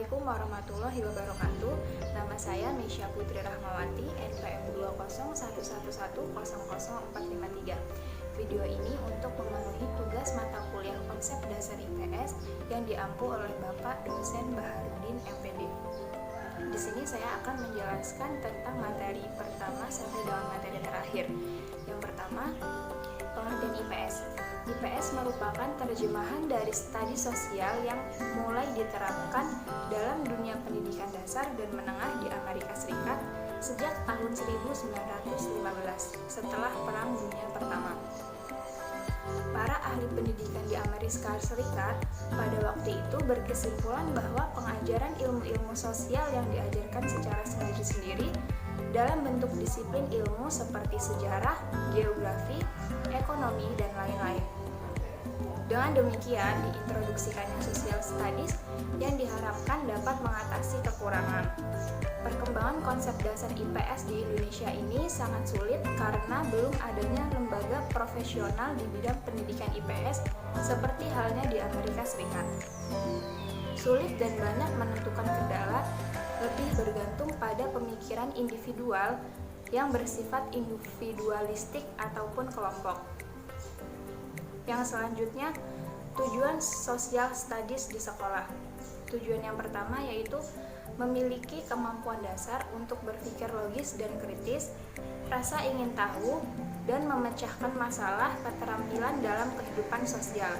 Assalamualaikum warahmatullahi wabarakatuh. Nama saya Mesya Putri Rahmawati, NPM 20111000453. Video ini untuk memenuhi tugas mata kuliah konsep dasar IPS yang diampu oleh Bapak dosen Baharudin MPD. Di sini saya akan menjelaskan tentang materi pertama sampai dengan materi terakhir. Yang pertama, pengertian IPS. IPS merupakan terjemahan dari studi sosial yang mulai diterapkan dalam dunia pendidikan dasar dan menengah di Amerika Serikat sejak tahun 1915 setelah Perang Dunia Pertama. Para ahli pendidikan di Amerika Serikat pada waktu itu berkesimpulan bahwa pengajaran ilmu-ilmu sosial yang diajarkan secara sendiri-sendiri dalam bentuk disiplin ilmu seperti sejarah, geografi, ekonomi, dan lain-lain. Dengan demikian, diintroduksikannya social studies yang diharapkan dapat mengatasi kekurangan. Perkembangan konsep dasar IPS di Indonesia ini sangat sulit karena belum adanya lembaga profesional di bidang pendidikan IPS seperti halnya di Amerika Serikat. Sulit dan banyak menentukan kendala lebih bergantung pada pemikiran individual yang bersifat individualistik ataupun kelompok. Yang selanjutnya, tujuan social studies di sekolah. Tujuan yang pertama yaitu memiliki kemampuan dasar untuk berpikir logis dan kritis, rasa ingin tahu, dan memecahkan masalah keterampilan dalam kehidupan sosial.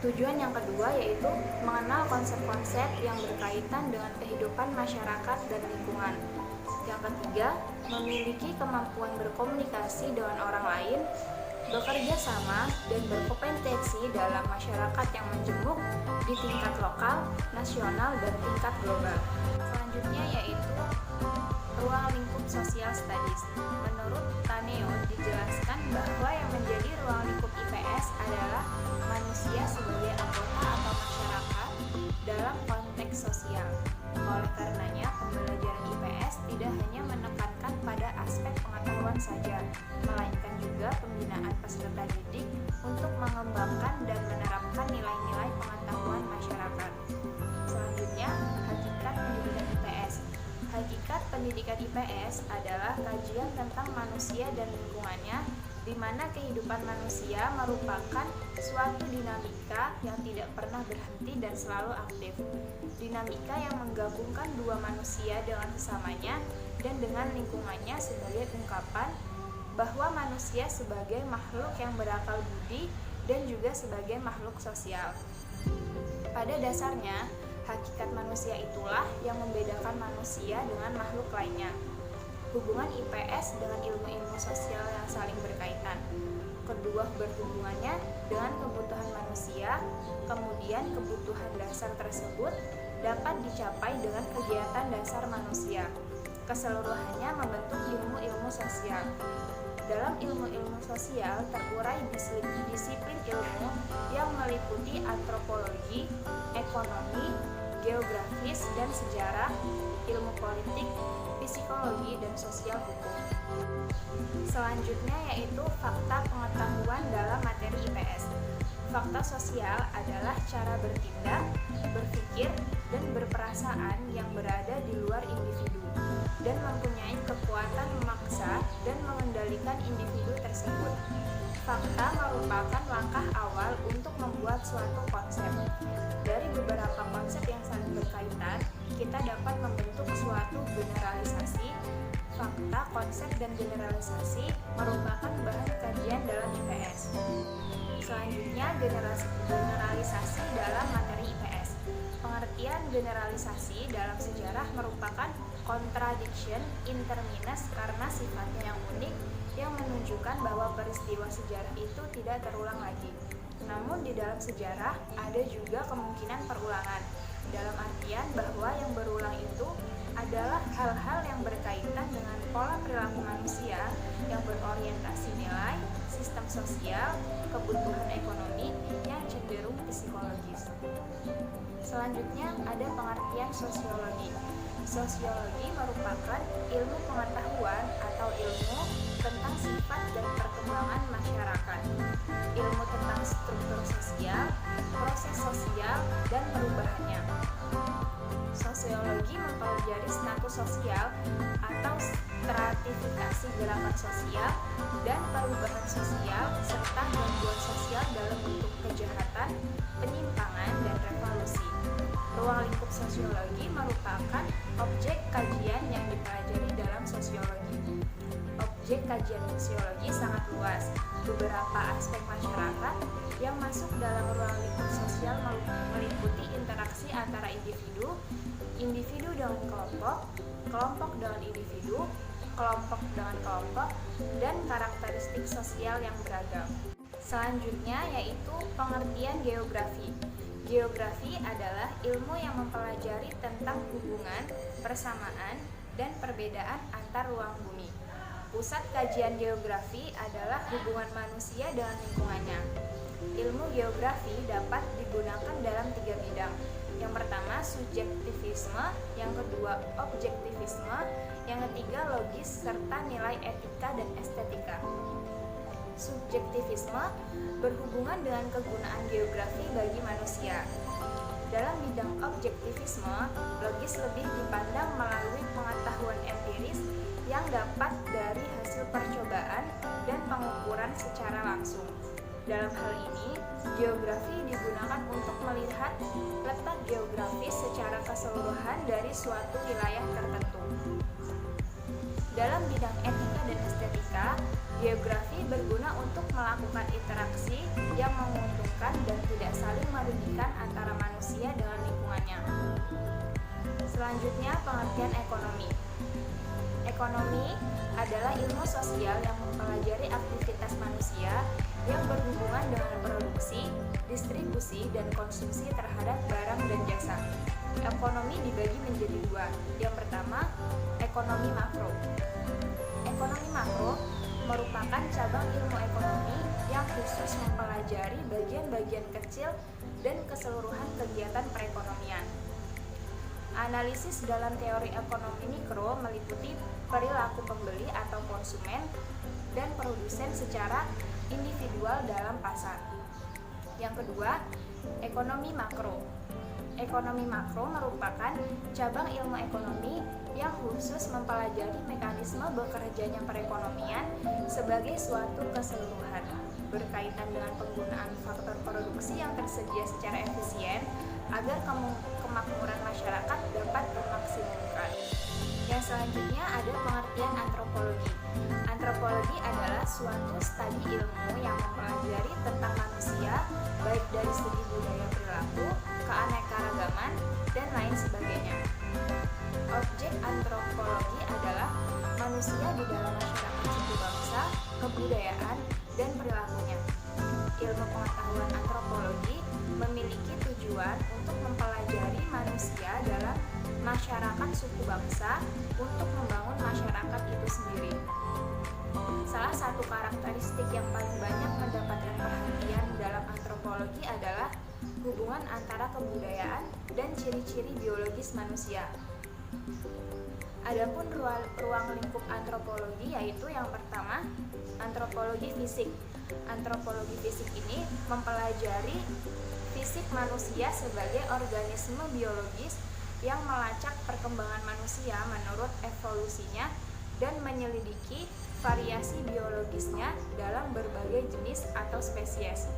Tujuan yang kedua yaitu mengenal konsep-konsep yang berkaitan dengan kehidupan masyarakat dan lingkungan. Yang ketiga, memiliki kemampuan berkomunikasi dengan orang lain, bekerja sama, dan berkompetensi dalam masyarakat yang menjemuk di tingkat lokal, nasional, dan tingkat global. Selanjutnya yaitu ruang lingkup social studies. Menurut Taneo dijelaskan bahwa yang menjadi ruang lingkup IPS adalah manusia sebagai anggota atau masyarakat dalam konteks sosial. Oleh karenanya, pembelajaran IPS tidak hanya menekankan pada aspek pengetahuan saja, melainkan juga pembinaan peserta didik untuk mengembangkan dan menerapkan nilai-nilai pengetahuan masyarakat. Selanjutnya, hakikat pendidikan IPS. Hakikat pendidikan IPS adalah kajian tentang manusia dan lingkungannya, di mana kehidupan manusia merupakan suatu dinamika yang tidak pernah berhenti dan selalu aktif. Dinamika yang menggabungkan dua manusia dengan sesamanya dan dengan lingkungannya sebagai ungkapan bahwa manusia sebagai makhluk yang berakal budi dan juga sebagai makhluk sosial. Pada dasarnya, hakikat manusia itulah yang membedakan manusia dengan makhluk lainnya. Hubungan IPS dengan ilmu-ilmu sosial yang saling berkaitan. Kedua berhubungannya dengan kebutuhan manusia, kemudian kebutuhan dasar tersebut dapat dicapai dengan kegiatan dasar manusia. Keseluruhannya membentuk ilmu-ilmu sosial. Dalam ilmu-ilmu sosial terurai disiplin ilmu yang meliputi antropologi, ekonomi, geografis dan sejarah, ilmu politik, psikologi, dan sosial hukum. Selanjutnya yaitu fakta pengetahuan dalam materi IPS. Fakta sosial adalah cara bertindak, berpikir, dan berperasaan yang berada di luar individu dan mempunyai kekuatan memaksa dan mengendalikan individu tersebut. Fakta merupakan langkah awal untuk membuat suatu konsep. Dari beberapa konsep yang saling berkaitan, kita dapat membentuk suatu generalisasi. Fakta, konsep, dan generalisasi merupakan bahan kajian dalam IPS. Selanjutnya, generalisasi dalam materi IPS. Pengertian generalisasi dalam sejarah merupakan contradiction inter minus karena sifatnya yang unik yang menunjukkan bahwa peristiwa sejarah itu tidak terulang lagi. Namun di dalam sejarah ada juga kemungkinan perulangan, dalam artian bahwa yang berulang itu adalah hal-hal yang berkaitan dengan pola perilaku manusia yang berorientasi nilai, sistem sosial, kebutuhan ekonomi yang cenderung psikologis. Selanjutnya ada pengertian sosiologi. Sosiologi merupakan ilmu pengetahuan atau ilmu tentang sifat dan perkembangan masyarakat, ilmu tentang struktur sosial, proses sosial, dan perubahannya. perilaku sosial atau stratifikasi gerakan sosial dan perubahan sosial serta gangguan sosial dalam bentuk kejahatan, penyimpangan, dan revolusi. Ruang lingkup sosiologi merupakan objek kajian yang dipelajari dalam sosiologi. Objek kajian sosiologi sangat luas. Beberapa aspek masyarakat yang masuk dalam ruang lingkup sosial meliputi interaksi antara individu, individu dengan kelompok, kelompok dengan individu, kelompok dengan kelompok, dan karakteristik sosial yang beragam. Selanjutnya yaitu pengertian geografi. Geografi adalah ilmu yang mempelajari tentang hubungan, persamaan, dan perbedaan antar ruang bumi. Pusat kajian geografi adalah hubungan manusia dengan lingkungannya. Ilmu geografi dapat digunakan dalam 3 bidang. Yang pertama subjektivisme, yang kedua objektivisme, yang ketiga logis serta nilai etika dan estetika. Subjektivisme berhubungan dengan kegunaan geografi bagi manusia. Dalam bidang objektivisme, logis lebih dipandang melalui pengetahuan empiris yang dapat dari hasil percobaan dan pengukuran secara langsung. Dalam hal ini, geografi digunakan untuk melihat letak geografis secara keseluruhan dari suatu wilayah tertentu. Dalam bidang etika dan estetika, geografi berguna untuk melakukan interaksi yang menguntungkan dan tidak saling merugikan antara manusia dengan lingkungannya. Selanjutnya, pengertian ekonomi. Ekonomi adalah ilmu sosial yang mempelajari aktivitas manusia yang berhubungan dengan produksi, distribusi, dan konsumsi terhadap barang dan jasa. Ekonomi dibagi menjadi 2. Yang pertama, ekonomi makro. Ekonomi makro merupakan cabang ilmu ekonomi yang khusus mempelajari bagian-bagian kecil dan keseluruhan kegiatan perekonomian. Analisis dalam teori ekonomi mikro meliputi perilaku pembeli atau konsumen dan produsen secara individual dalam pasar. Yang kedua, ekonomi makro. Ekonomi makro merupakan cabang ilmu ekonomi yang khusus mempelajari mekanisme bekerjanya perekonomian sebagai suatu keseluruhan, berkaitan dengan penggunaan faktor produksi yang tersedia secara efisien agar kemakmuran masyarakat dapat termaksimumkan. Yang selanjutnya ada pengertian antropologi. Antropologi adalah suatu studi ilmu yang mempelajari tentang manusia, baik dari segi budaya perilaku, keanekaragaman, dan lain sebagainya. Objek antropologi adalah manusia di dalam masyarakat suku bangsa, kebudayaan, dan perilakunya. Ilmu pengetahuan antropologi memiliki tujuan untuk mempelajari manusia dalam masyarakat suku bangsa untuk membangun masyarakat itu sendiri. Salah satu karakteristik yang paling banyak mendapatkan perhatian dalam antropologi adalah hubungan antara kebudayaan dan ciri-ciri biologis manusia. Adapun ruang lingkup antropologi yaitu yang pertama, antropologi fisik. Antropologi fisik ini mempelajari fisik manusia sebagai organisme biologis yang melacak perkembangan manusia menurut evolusinya dan menyelidiki variasi biologisnya dalam berbagai jenis atau spesies.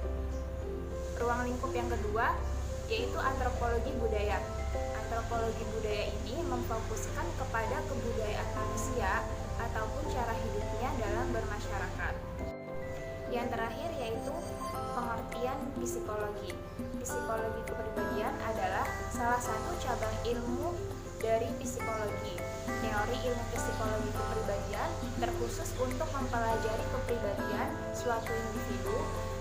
Ruang lingkup yang kedua yaitu antropologi budaya. Antropologi budaya ini memfokuskan kepada kebudayaan manusia ataupun cara hidupnya dalam bermasyarakat. Yang terakhir yaitu pengertian psikologi. Psikologi kepribadian adalah salah satu cabang ilmu dari psikologi. Teori ilmu psikologi kepribadian terkhusus untuk mempelajari kepribadian suatu individu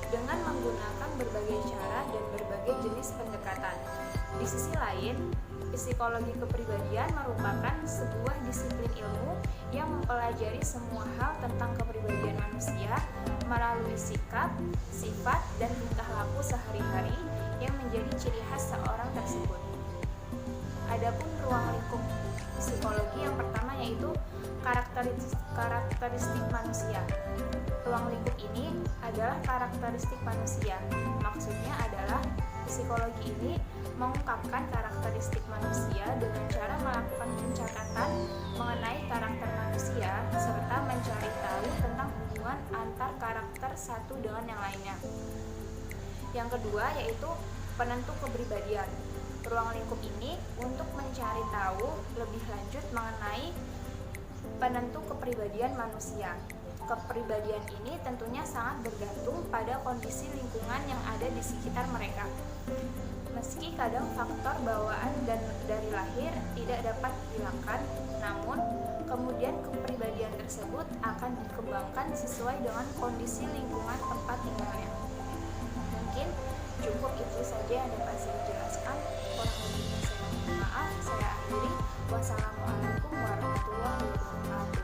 dengan menggunakan berbagai cara dan berbagai jenis pendekatan. Di sisi lain, psikologi kepribadian merupakan sebuah disiplin ilmu yang mempelajari semua hal tentang kepribadian manusia melalui sikap, sifat, dan tingkah laku sehari-hari yang menjadi ciri khas seorang tersebut. Adapun ruang lingkup psikologi yang pertama yaitu karakteristik manusia. Ruang lingkup ini adalah karakteristik manusia. Maksudnya adalah Psikologi ini mengungkapkan karakteristik manusia dengan cara melakukan pencatatan mengenai karakter manusia serta mencari tahu tentang hubungan antar karakter satu dengan yang lainnya. Yang kedua yaitu penentu kepribadian. Ruang lingkup ini untuk mencari tahu lebih lanjut mengenai penentu kepribadian manusia. Kepribadian ini tentunya sangat bergantung pada kondisi lingkungan yang ada di sekitar mereka. Meski kadang faktor bawaan dan dari lahir tidak dapat dihilangkan, namun kemudian kepribadian tersebut akan dikembangkan sesuai dengan kondisi lingkungan tempat tinggalnya. Mungkin cukup itu saja yang dapat saya jelaskan. Kurang lebihnya saya mohon maaf. Saya akhiri. Wassalamualaikum warahmatullahi wabarakatuh.